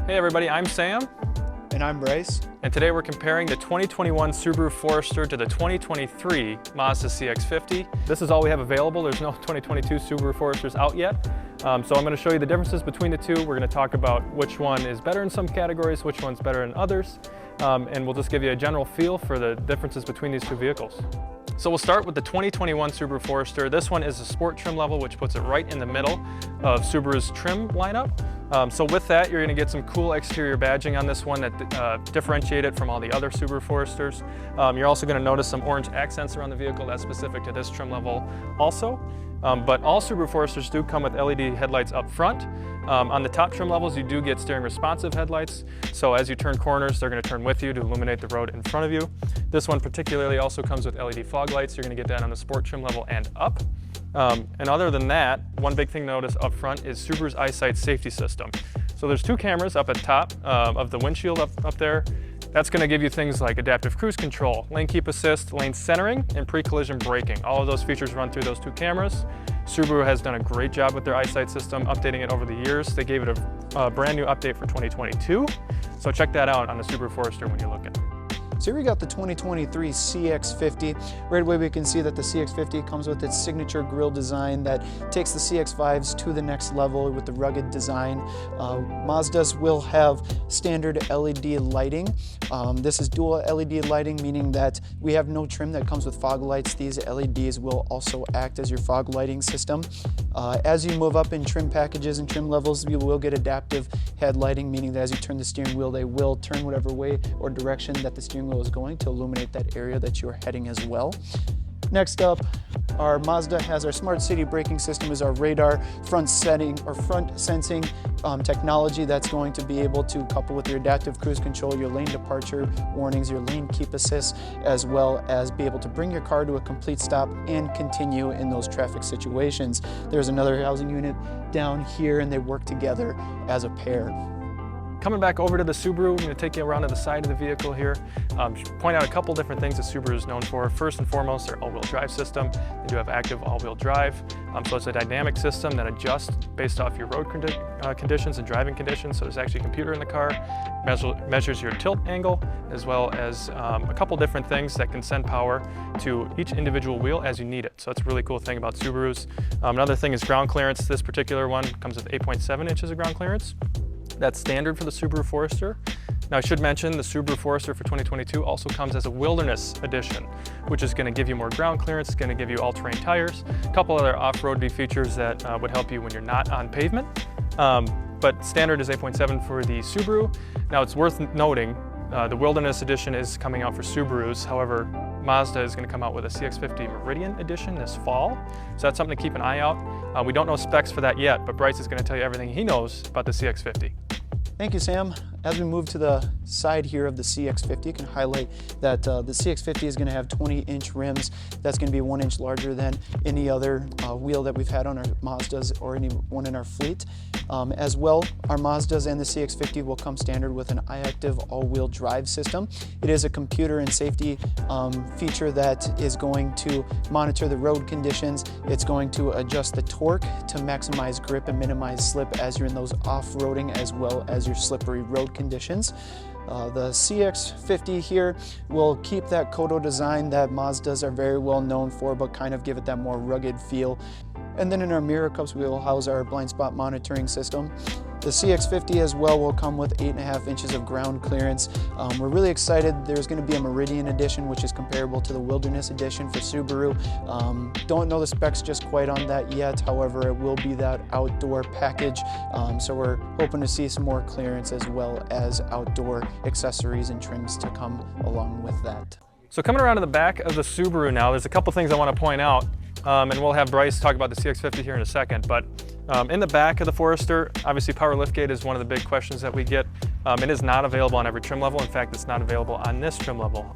Hey everybody, I'm Sam. And I'm Bryce. And today we're comparing the 2021 Subaru Forester to the 2023 Mazda CX-50. This is all we have available. There's no 2022 Subaru Foresters out yet. So I'm going to show you the differences between the two. We're going to talk about which one is better in some categories, which one's better in others. And we'll just give you a general feel for the differences between these two vehicles. So we'll start with the 2021 Subaru Forester. This one is a sport trim level, which puts it right in the middle of Subaru's trim lineup. So with that, you're going to get some cool exterior badging on this one that differentiate it from all the other Subaru Foresters. You're also going to notice some orange accents around the vehicle. That's specific to this trim level also. But all Subaru Foresters do come with LED headlights up front. On the top trim levels, you do get steering responsive headlights. So as you turn corners, they're going to turn with you to illuminate the road in front of you. This one particularly also comes with LED fog lights. You're going to get that on the sport trim level and up. And other than that, one big thing to notice up front is Subaru's EyeSight safety system. So there's two cameras up at top of the windshield up there. That's going to give you things like adaptive cruise control, lane keep assist, lane centering, and pre-collision braking. All of those features run through those two cameras. Subaru has done a great job with their EyeSight system, updating it over the years. They gave it a brand new update for 2022. So check that out on the Subaru Forester when you're looking. So here we got the 2023 CX-50. Right away we can see that the CX-50 comes with its signature grille design that takes the CX-5s to the next level with the rugged design. Mazdas will have standard LED lighting. This is dual LED lighting, meaning that we have no trim that comes with fog lights. These LEDs will also act as your fog lighting system. As you move up in trim packages and trim levels, you will get adaptive headlighting, meaning that as you turn the steering wheel, they will turn whatever way or direction that the steering wheel is going to illuminate that area that you're heading as well. Next up, our Mazda has our smart city braking system, is our radar front sensing technology that's going to be able to couple with your adaptive cruise control, your lane departure warnings, your lane keep assist, as well as be able to bring your car to a complete stop and continue in those traffic situations. There's another housing unit down here and they work together as a pair. Coming back over to the Subaru, I'm going to take you around to the side of the vehicle here. Point out a couple different things that Subaru is known for. First and foremost, their all-wheel drive system. They do have active all-wheel drive. So it's a dynamic system that adjusts based off your road conditions and driving conditions. So there's actually a computer in the car, measures your tilt angle, as well as a couple different things that can send power to each individual wheel as you need it. So that's a really cool thing about Subarus. Another thing is ground clearance. This particular one comes with 8.7 inches of ground clearance. That's standard for the Subaru Forester. Now I should mention the Subaru Forester for 2022 also comes as a Wilderness Edition, which is going to give you more ground clearance, it's going to give you all-terrain tires, a couple other off-road features that would help you when you're not on pavement. But standard is 8.7 for the Subaru. Now it's worth noting the Wilderness Edition is coming out for Subarus. However, Mazda is going to come out with a CX-50 Meridian Edition this fall. So that's something to keep an eye out. We don't know specs for that yet, but Bryce is going to tell you everything he knows about the CX-50. Thank you, Sam. As we move to the side here of the CX-50, you can highlight that the CX-50 is going to have 20-inch rims. That's going to be 1 inch larger than any other wheel that we've had on our Mazdas or any one in our fleet. As well, our Mazdas and the CX-50 will come standard with an iActive all-wheel drive system. It is a computer and safety feature that is going to monitor the road conditions. It's going to adjust the torque to maximize grip and minimize slip as you're in those off-roading as well as your slippery road conditions. The CX-50 here will keep that Kodo design that Mazdas are very well known for, but kind of give it that more rugged feel. And then in our mirror cups, we will house our blind spot monitoring system. The CX-50 as well will come with 8.5 inches of ground clearance. We're really excited. There's going to be a Meridian Edition, which is comparable to the Wilderness Edition for Subaru. Don't know the specs just quite on that yet. However, it will be that outdoor package. So we're hoping to see some more clearance as well as outdoor accessories and trims to come along with that. So coming around to the back of the Subaru now, there's a couple things I want to point out. And we'll have Bryce talk about the CX-50 here in a second. But in the back of the Forester, obviously power liftgate is one of the big questions that we get. It is not available on every trim level. In fact, it's not available on this trim level.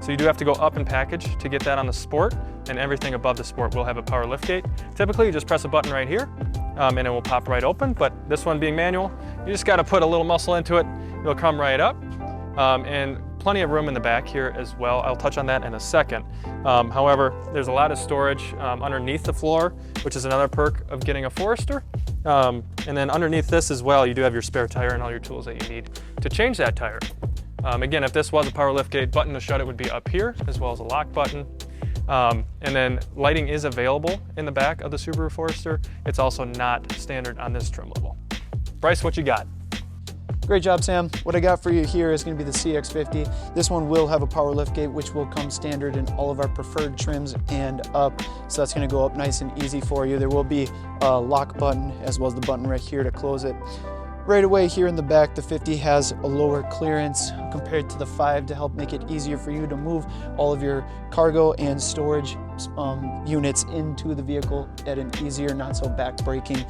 So you do have to go up in package to get that on the Sport, and everything above the Sport will have a power liftgate. Typically, you just press a button right here, and it will pop right open. But this one being manual, you just got to put a little muscle into it. It'll come right up. And plenty of room in the back here as well. I'll touch on that in a second. However, there's a lot of storage underneath the floor, which is another perk of getting a Forester. And then underneath this as well, you do have your spare tire and all your tools that you need to change that tire. Again, if this was a power liftgate, button to shut it would be up here, as well as a lock button. And then lighting is available in the back of the Subaru Forester. It's also not standard on this trim level. Bryce, what you got? Great job, Sam. What I got for you here is going to be the CX-50. This one will have a power liftgate, which will come standard in all of our preferred trims and up. So that's going to go up nice and easy for you. There will be a lock button as well as the button right here to close it. Right away here in the back, the 50 has a lower clearance compared to the 5 to help make it easier for you to move all of your cargo and storage units into the vehicle at an easier, not so back-breaking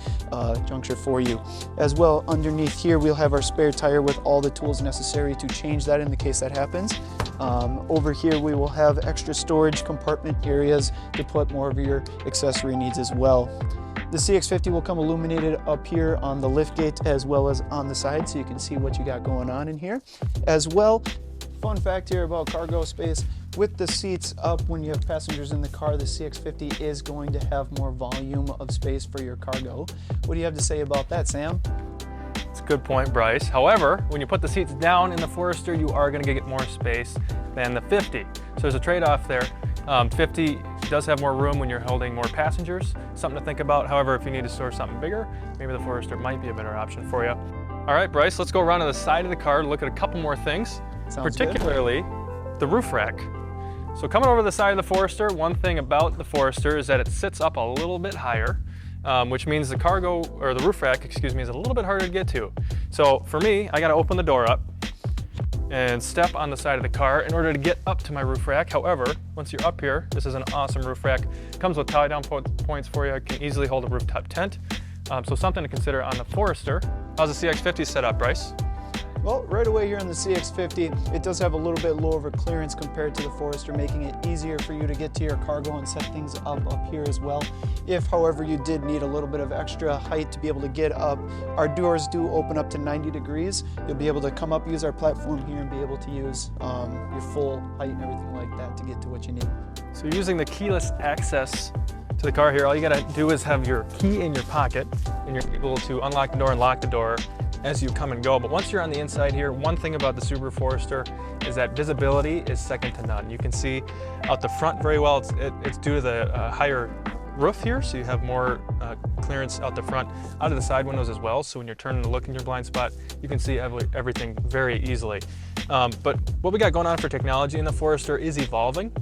juncture for you. As well, underneath here, we'll have our spare tire with all the tools necessary to change that in the case that happens. Over here, we will have extra storage compartment areas to put more of your accessory needs as well. The CX-50 will come illuminated up here on the liftgate as well as on the side, so you can see what you got going on in here. As well, fun fact here about cargo space, with the seats up when you have passengers in the car, the CX-50 is going to have more volume of space for your cargo. What do you have to say about that, Sam? It's a good point, Bryce. However, when you put the seats down in the Forester, you are going to get more space than the 50. So there's a trade-off there. 50 does have more room when you're holding more passengers, something to think about. However, if you need to store something bigger, maybe the Forester might be a better option for you. All right, Bryce, let's go around to the side of the car and look at a couple more things, particularly the roof rack. So coming over the side of the Forester, one thing about the Forester is that it sits up a little bit higher, which means the cargo, or the roof rack, excuse me, is a little bit harder to get to. So for me, I gotta open the door up and step on the side of the car in order to get up to my roof rack. However, once you're up here, this is an awesome roof rack. Comes with tie down points for you. It can easily hold a rooftop tent. So something to consider on the Forester. How's the CX-50 set up, Bryce? Well, right away here on the CX-50, it does have a little bit lower clearance compared to the Forester, making it easier for you to get to your cargo and set things up here as well. If, however, you did need a little bit of extra height to be able to get up, our doors do open up to 90 degrees. You'll be able to come up, use our platform here, and be able to use your full height and everything like that to get to what you need. So using the keyless access to the car here, all you gotta do is have your key in your pocket, and you're able to unlock the door and lock the door as you come and go. But once you're on the inside here, one thing about the Subaru Forester is that visibility is second to none. You can see out the front very well. It's due to the higher roof here, so you have more clearance out the front, out of the side windows as well. So when you're turning to look in your blind spot, you can see everything very easily. But what we got going on for technology in the Forester is evolving.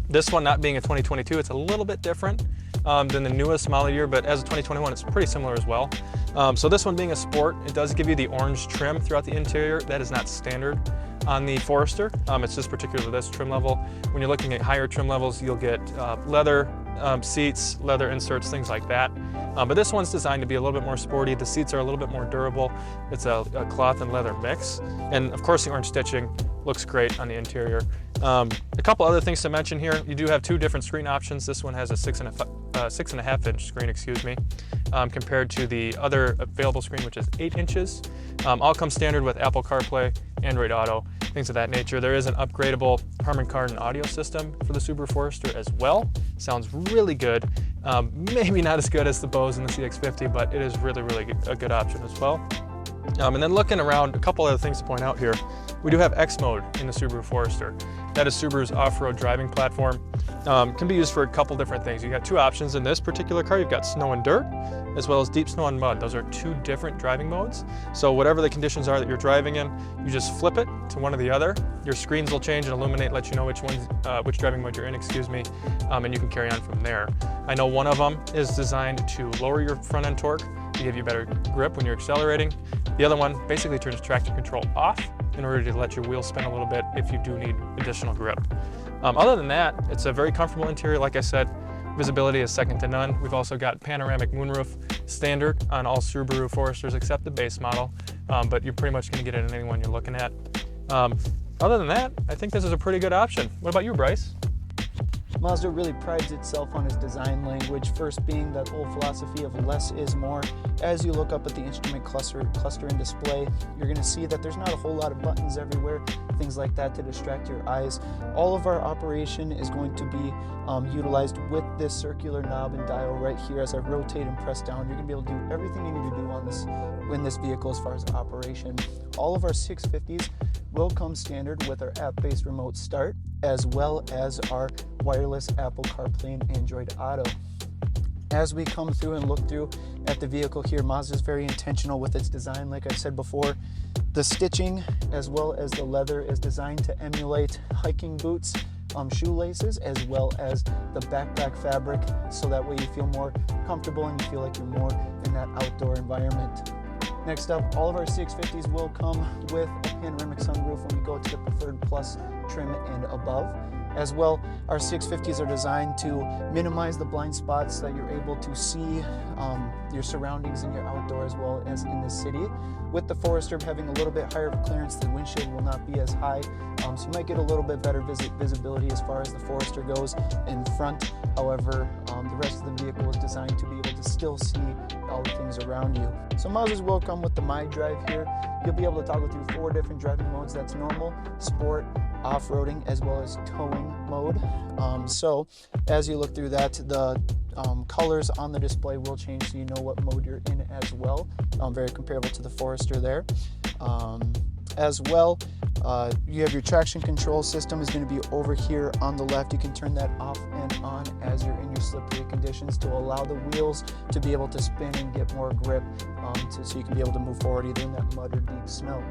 This one not being a 2022, it's a little bit different than the newest model year, but as a 2021, it's pretty similar as well. So this one being a sport, it does give you the orange trim throughout the interior. That is not standard on the Forester. It's just particular to this trim level. When you're looking at higher trim levels, you'll get leather seats, leather inserts, things like that. But this one's designed to be a little bit more sporty. The seats are a little bit more durable. It's a cloth and leather mix. And of course the orange stitching looks great on the interior. A couple other things to mention here. You do have two different screen options. This one has a 6.5 inch screen, excuse me, compared to the other available screen, which is 8 inches. All come standard with Apple CarPlay, Android Auto, things of that nature. There is an upgradable Harman Kardon audio system for the Subaru Forester as well. Sounds really good. Maybe not as good as the Bose and the CX-50, but it is really, really a good option as well. And then looking around, a couple other things to point out here. We do have X mode in the Subaru Forester. That is Subaru's off-road driving platform. Can be used for a couple different things. You got two options in this particular car. You've got snow and dirt, as well as deep snow and mud. Those are two different driving modes. So whatever the conditions are that you're driving in, you just flip it to one or the other. Your screens will change and illuminate, let you know which driving mode you're in, excuse me, and you can carry on from there. I know one of them is designed to lower your front end torque to give you better grip when you're accelerating. The other one basically turns traction control off in order to let your wheels spin a little bit if you do need additional grip. Other than that, it's a very comfortable interior. Like I said, visibility is second to none. We've also got panoramic moonroof standard on all Subaru Foresters except the base model, but you're pretty much going to get it in any one you're looking at. Other than that, I think this is a pretty good option. What about you, Bryce? Mazda really prides itself on its design language, first being that whole philosophy of less is more. As you look up at the instrument cluster and display, you're going to see that there's not a whole lot of buttons everywhere, things like that to distract your eyes. All of our operation is going to be utilized with this circular knob and dial right here. As I rotate and press down, you're going to be able to do everything you need to do on in this vehicle as far as operation. All of our 650s will come standard with our app-based remote start, as well as our wireless Apple CarPlay and Android Auto. As we come through and look through at the vehicle here, Mazda is very intentional with its design. Like I said before, the stitching as well as the leather is designed to emulate hiking boots, shoelaces, as well as the backpack fabric, so that way you feel more comfortable and you feel like you're more in that outdoor environment. Next up, all of our 650s will come with a panoramic sunroof when we go to the Preferred Plus trim and above. As well, our 650s are designed to minimize the blind spots so that you're able to see your surroundings in your outdoor as well as in the city. With the Forester having a little bit higher of clearance, the windshield will not be as high, so you might get a little bit better visibility as far as the Forester goes in front. However, the rest of the vehicle is designed to be able to still see all the things around you. So Mazdas will come with the My Drive here. You'll be able to toggle through 4 different driving modes. That's normal, sport, off-roading, as well as towing mode. So as you look through that, the colors on the display will change so you know what mode you're in as well. Very comparable to the Forester there. As well, you have your traction control system is going to be over here on the left. You can turn that off and on as you're in your slippery conditions to allow the wheels to be able to spin and get more grip, so you can be able to move forward either in that mud or deep snow.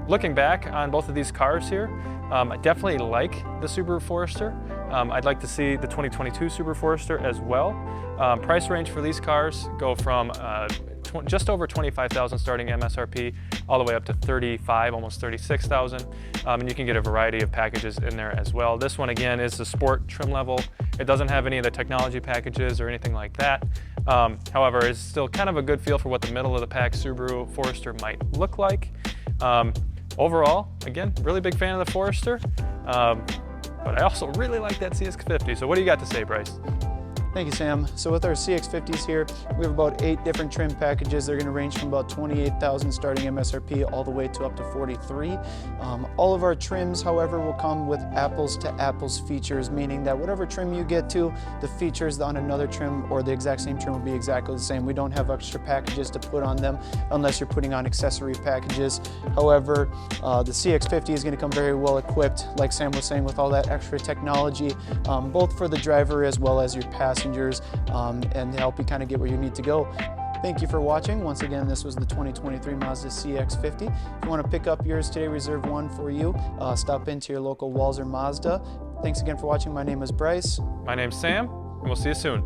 Looking back on both of these cars here, I definitely like the Subaru Forester. I'd like to see the 2022 Subaru Forester as well. Price range for these cars go from just over $25,000 starting MSRP all the way up to $35,000, almost $36,000. And you can get a variety of packages in there as well. This one again is the sport trim level. It doesn't have any of the technology packages or anything like that. However, it's still kind of a good feel for what the middle of the pack Subaru Forester might look like. Overall, again, really big fan of the Forester, but I also really like that CX-50. So what do you got to say, Bryce? Thank you, Sam. So with our CX-50s here, we have about 8 different trim packages. They're going to range from about $28,000 starting MSRP all the way to up to $43,000. All of our trims, however, will come with apples to apples features, meaning that whatever trim you get to, the features on another trim or the exact same trim will be exactly the same. We don't have extra packages to put on them unless you're putting on accessory packages. However, the CX-50 is going to come very well equipped, like Sam was saying, with all that extra technology, both for the driver as well as your passengers, and help you kind of get where you need to go. Thank you for watching. Once again, this was the 2023 Mazda CX-50. If you want to pick up yours today, reserve one for you. Stop into your local Walser Mazda. Thanks again for watching. My name is Bryce. My name's Sam, and we'll see you soon.